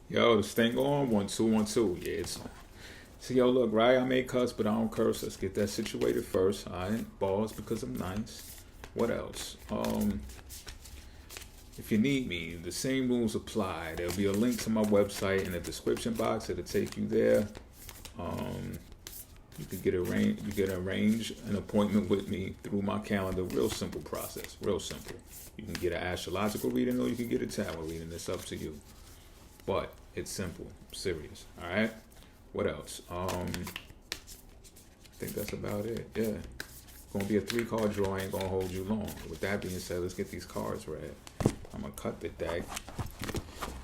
Yo, this thing on 1 2 1 2. Yeah, it's on. So yo, look, right? I make cuts, but I don't curse. Let's get that situated first. I ain't balls because I'm nice. What else? If you need me, the same rules apply. There'll be a link to my website in the description box. It'll take you there. Um, you can arrange an appointment with me through my calendar. Real simple process. Real simple. You can get an astrological reading or you can get a tarot reading. It's up to you. But it's simple, serious. All right. What else? I think that's about it. Yeah. Gonna be a 3 card draw. I ain't gonna hold you long. With that being said, let's get these cards read. I'm gonna cut the deck.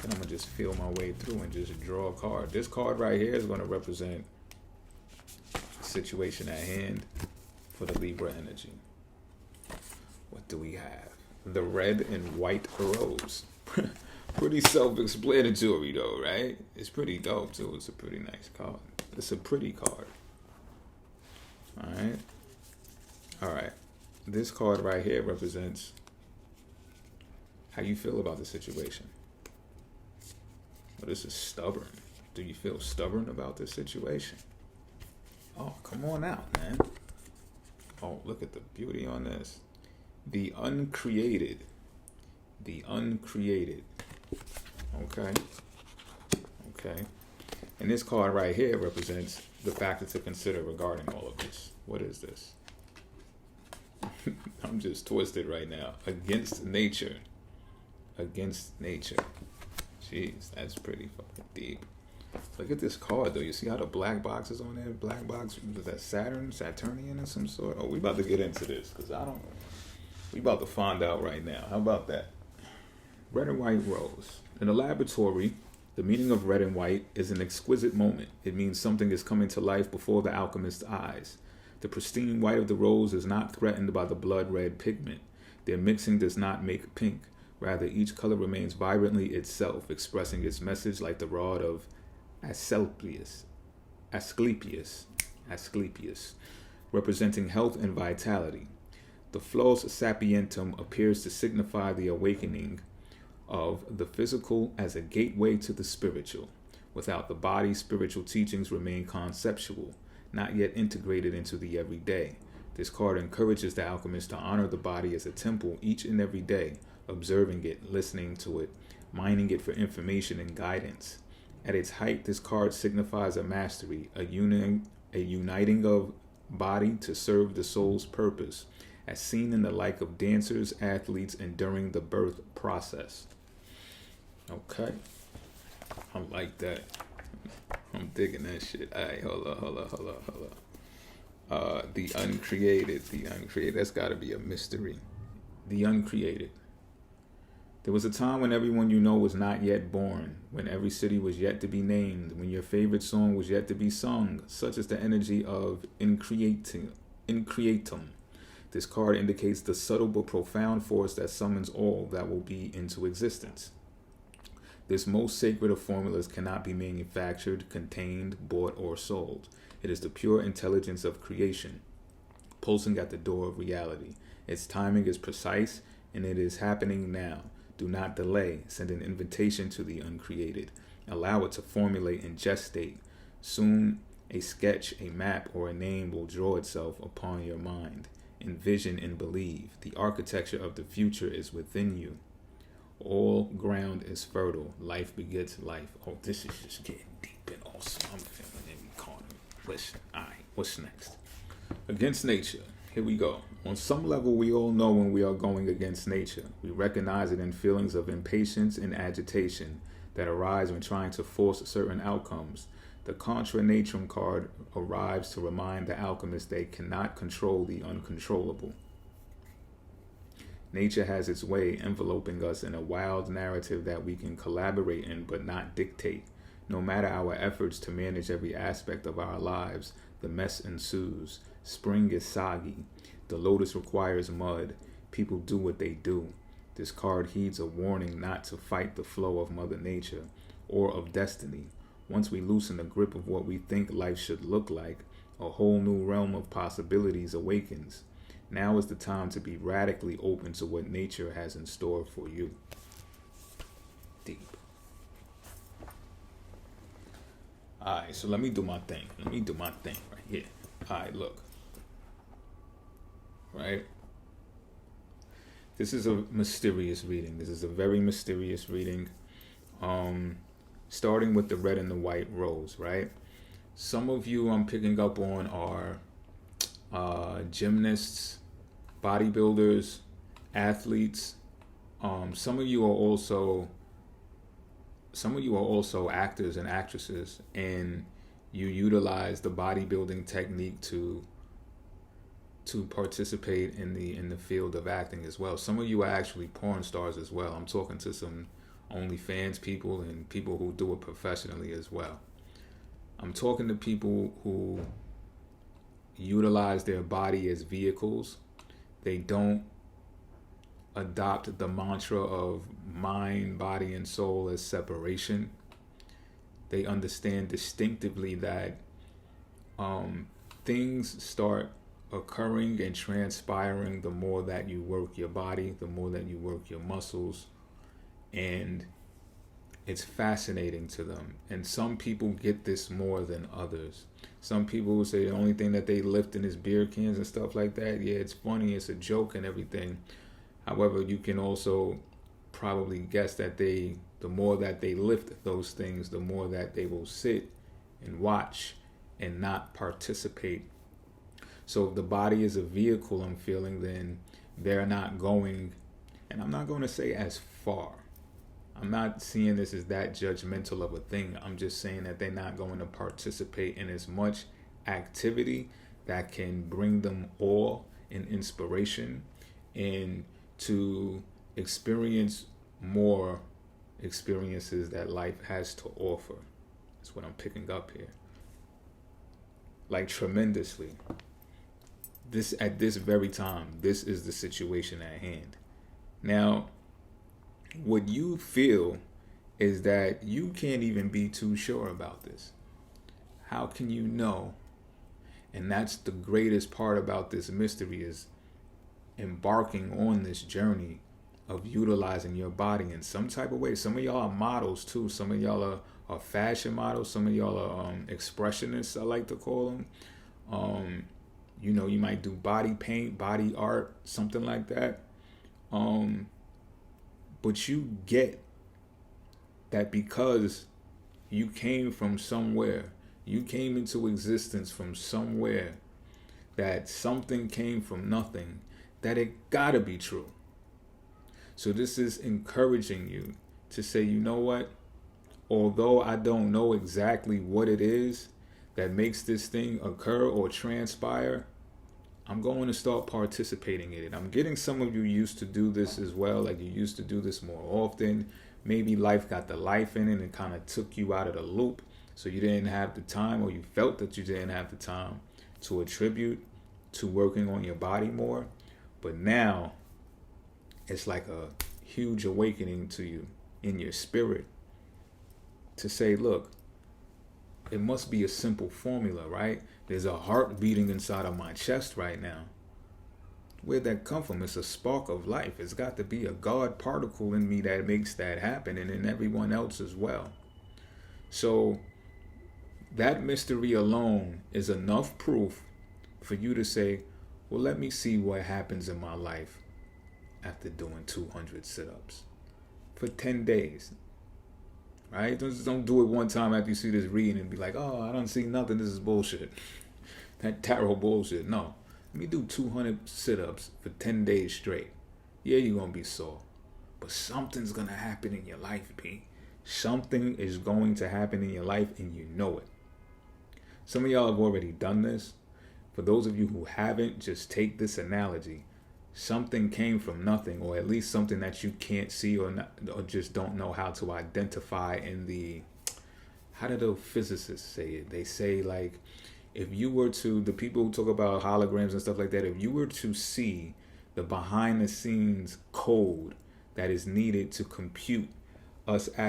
And I'm gonna just feel my way through and just draw a card. This card right here is gonna represent the situation at hand for the Libra energy. What do we have? The red and white rose. Pretty self-explanatory though, right? It's pretty dope too. It's a pretty nice card. It's a pretty card. Alright. Alright. This card right here represents how you feel about the situation. Well, this is stubborn. Do you feel stubborn about this situation? Oh, come on out, man. Oh, look at the beauty on this. The uncreated. The uncreated. Okay. Okay. And this card right here represents the factor to consider regarding all of this. What is this? I'm just twisted right now. Against nature. Against nature. Jeez, that's pretty fucking deep. Look at this card though. You see how the black box is on there? Black box, was that Saturnian of some sort? Oh, we about to get into this because we about to find out right now. How about that? Red and white rose. In a laboratory, the meaning of red and white is an exquisite moment. It means something is coming to life before the alchemist's eyes. The pristine white of the rose is not threatened by the blood red pigment. Their mixing does not make pink. Rather, each color remains vibrantly itself, expressing its message like the rod of Asclepius, representing health and vitality. The flos sapientum appears to signify the awakening of the physical as a gateway to the spiritual. Without the body, spiritual teachings remain conceptual, not yet integrated into the everyday. This card encourages the alchemist to honor the body as a temple each and every day, observing it, listening to it, mining it for information and guidance. At its height, this card signifies a mastery, a uniting of body to serve the soul's purpose, as seen in the like of dancers, athletes, and during the birth process. Okay. I like that. I'm digging that shit. Alright, hold up. The uncreated. That's gotta be a mystery. The uncreated. There was a time when everyone you know was not yet born, when every city was yet to be named, when your favorite song was yet to be sung. Such is the energy of increatum. This card indicates the subtle but profound force that summons all that will be into existence. This most sacred of formulas cannot be manufactured, contained, bought, or sold. It is the pure intelligence of creation, pulsing at the door of reality. Its timing is precise, and it is happening now. Do not delay. Send an invitation to the uncreated. Allow it to formulate and gestate. Soon, a sketch, a map, or a name will draw itself upon your mind. Envision and believe. The architecture of the future is within you. All ground is fertile. Life begets life. Oh, this is just getting deep and awesome. I'm feeling every corner. Listen, alright, what's next? Against nature. Here we go. On some level, we all know when we are going against nature. We recognize it in feelings of impatience and agitation that arise when trying to force certain outcomes. The Contra Natrum card arrives to remind the alchemist they cannot control the uncontrollable. Nature has its way enveloping us in a wild narrative that we can collaborate in but not dictate. No matter our efforts to manage every aspect of our lives, the mess ensues. Spring is soggy. The lotus requires mud. People do what they do. This card heeds a warning not to fight the flow of Mother Nature or of destiny. Once we loosen the grip of what we think life should look like, a whole new realm of possibilities awakens. Now is the time to be radically open to what nature has in store for you. Deep. Alright, so let me do my thing. Let me do my thing right here. Alright, look. Right? This is a mysterious reading. This is a very mysterious reading. Starting with the red and the white rose, right? Some of you I'm picking up on are gymnasts, bodybuilders, athletes. Some of you are also actors and actresses, and you utilize the bodybuilding technique to participate in the field of acting as well. Some of you are actually porn stars as well. I'm talking to some OnlyFans people and people who do it professionally as well. I'm talking to people who utilize their body as vehicles. They don't adopt the mantra of mind, body, and soul as separation. They understand distinctively that things start occurring and transpiring the more that you work your body, the more that you work your muscles, and it's fascinating to them. And some people get this more than others. Some people will say the only thing that they lift in is beer cans and stuff like that. Yeah, it's funny, it's a joke and everything. However, you can also probably guess that the more that they lift those things, the more that they will sit and watch and not participate. So if the body is a vehicle, I'm feeling, then they're not going, and I'm not going to say as far. I'm not seeing this as that judgmental of a thing. I'm just saying that they're not going to participate in as much activity that can bring them awe and inspiration, and to experience more experiences that life has to offer. That's what I'm picking up here. Like tremendously. At this very time, this is the situation at hand. Now, what you feel is that you can't even be too sure about this. How can you know? And that's the greatest part about this mystery, is embarking on this journey of utilizing your body in some type of way. Some of y'all are models too. Some of y'all are fashion models. Some of y'all are expressionists, I like to call them. You might do body paint, body art, something like that. But you get that because you came from somewhere, you came into existence from somewhere, that something came from nothing, that it gotta be true. So this is encouraging you to say, you know what? Although I don't know exactly what it is that makes this thing occur or transpire, I'm going to start participating in it. I'm getting some of you used to do this as well. Like you used to do this more often. Maybe life got the life in it and kind of took you out of the loop. So you didn't have the time, or you felt that you didn't have the time to attribute to working on your body more. But now it's like a huge awakening to you in your spirit to say, look, it must be a simple formula, right? There's a heart beating inside of my chest right now. Where'd that come from? It's a spark of life. It's got to be a God particle in me that makes that happen, and in everyone else as well. So that mystery alone is enough proof for you to say, well, let me see what happens in my life after doing 200 sit-ups for 10 days. Right? Don't do it one time after you see this reading and be like, oh, I don't see nothing. This is bullshit. That tarot bullshit. No. Let me do 200 sit-ups for 10 days straight. Yeah, you're going to be sore. But something's going to happen in your life, B. Something is going to happen in your life, and you know it. Some of y'all have already done this. For those of you who haven't, just take this analogy. Something came from nothing, or at least something that you can't see or just don't know how to identify in the, how do the physicists say it? They say, like, if you were to, the people who talk about holograms and stuff like that, if you were to see the behind the scenes code that is needed to compute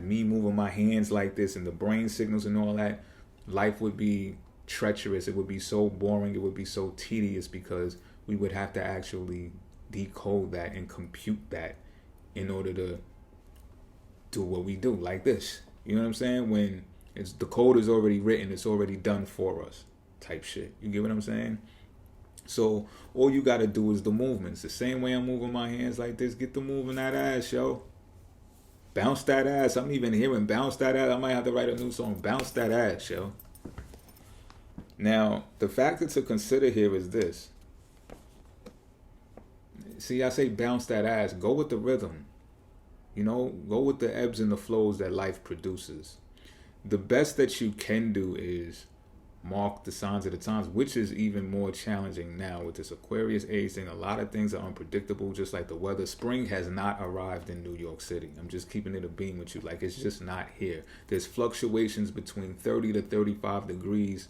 me moving my hands like this and the brain signals and all that, life would be treacherous. It would be so boring. It would be so tedious, because we would have to actually decode that and compute that in order to do what we do, like this. You know what I'm saying? When It's the code is already written. It's already done for us, type shit. You get what I'm saying? So all you gotta do is the movements. The same way I'm moving my hands like this. Get the moving that ass, yo. Bounce that ass. I'm even hearing bounce that ass. I might have to write a new song. Bounce that ass, yo. Now, the factor to consider here is this. See, I say bounce that ass. Go with the rhythm. You know, go with the ebbs and the flows that life produces. The best that you can do is mark the signs of the times, which is even more challenging now with this Aquarius age thing. A lot of things are unpredictable, just like the weather. Spring has not arrived in New York City. I'm just keeping it a beam with you. Like, it's just not here. There's fluctuations between 30 to 35 degrees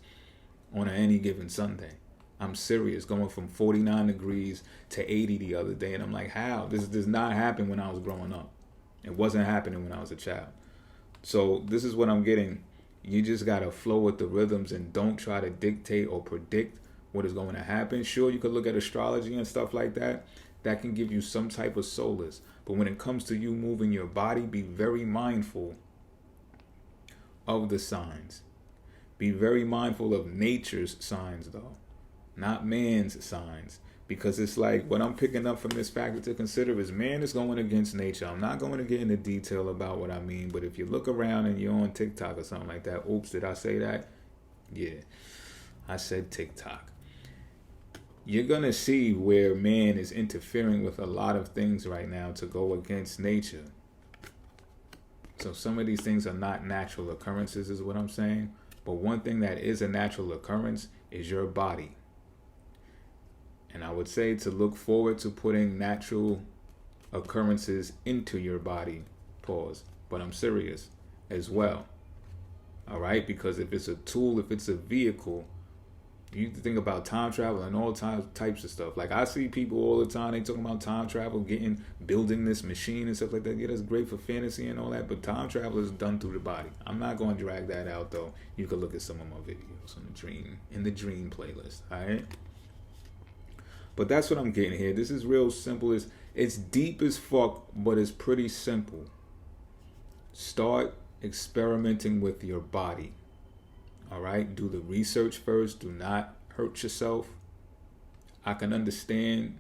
on any given Sunday. I'm serious, going from 49 degrees to 80 the other day. And I'm like, how? This does not happen when I was growing up. It wasn't happening when I was a child. So this is what I'm getting. You just got to flow with the rhythms and don't try to dictate or predict what is going to happen. Sure, you could look at astrology and stuff like that. That can give you some type of solace. But when it comes to you moving your body, be very mindful of the signs. Be very mindful of nature's signs, though, not man's signs. Because it's like, what I'm picking up from this factor to consider is man is going against nature. I'm not going to get into detail about what I mean, but if you look around and you're on TikTok or something like that, oops, did I say that? Yeah, I said TikTok. You're going to see where man is interfering with a lot of things right now to go against nature. So some of these things are not natural occurrences, is what I'm saying. But one thing that is a natural occurrence is your body. And I would say to look forward to putting natural occurrences into your body. Pause. But I'm serious as well. All right? Because if it's a tool, if it's a vehicle, you think about time travel and all types of stuff. Like, I see people all the time, they talking about time travel, building this machine and stuff like that. Yeah, that's great for fantasy and all that, but time travel is done through the body. I'm not going to drag that out, though. You can look at some of my videos on the dream playlist. All right? But that's what I'm getting here. This is real simple. It's deep as fuck, but it's pretty simple. Start experimenting with your body. All right? Do the research first. Do not hurt yourself. I can understand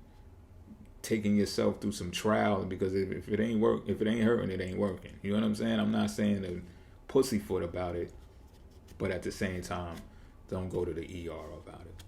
taking yourself through some trial, because if it ain't hurting, it ain't working. You know what I'm saying? I'm not saying a pussyfoot about it, but at the same time, don't go to the ER about it.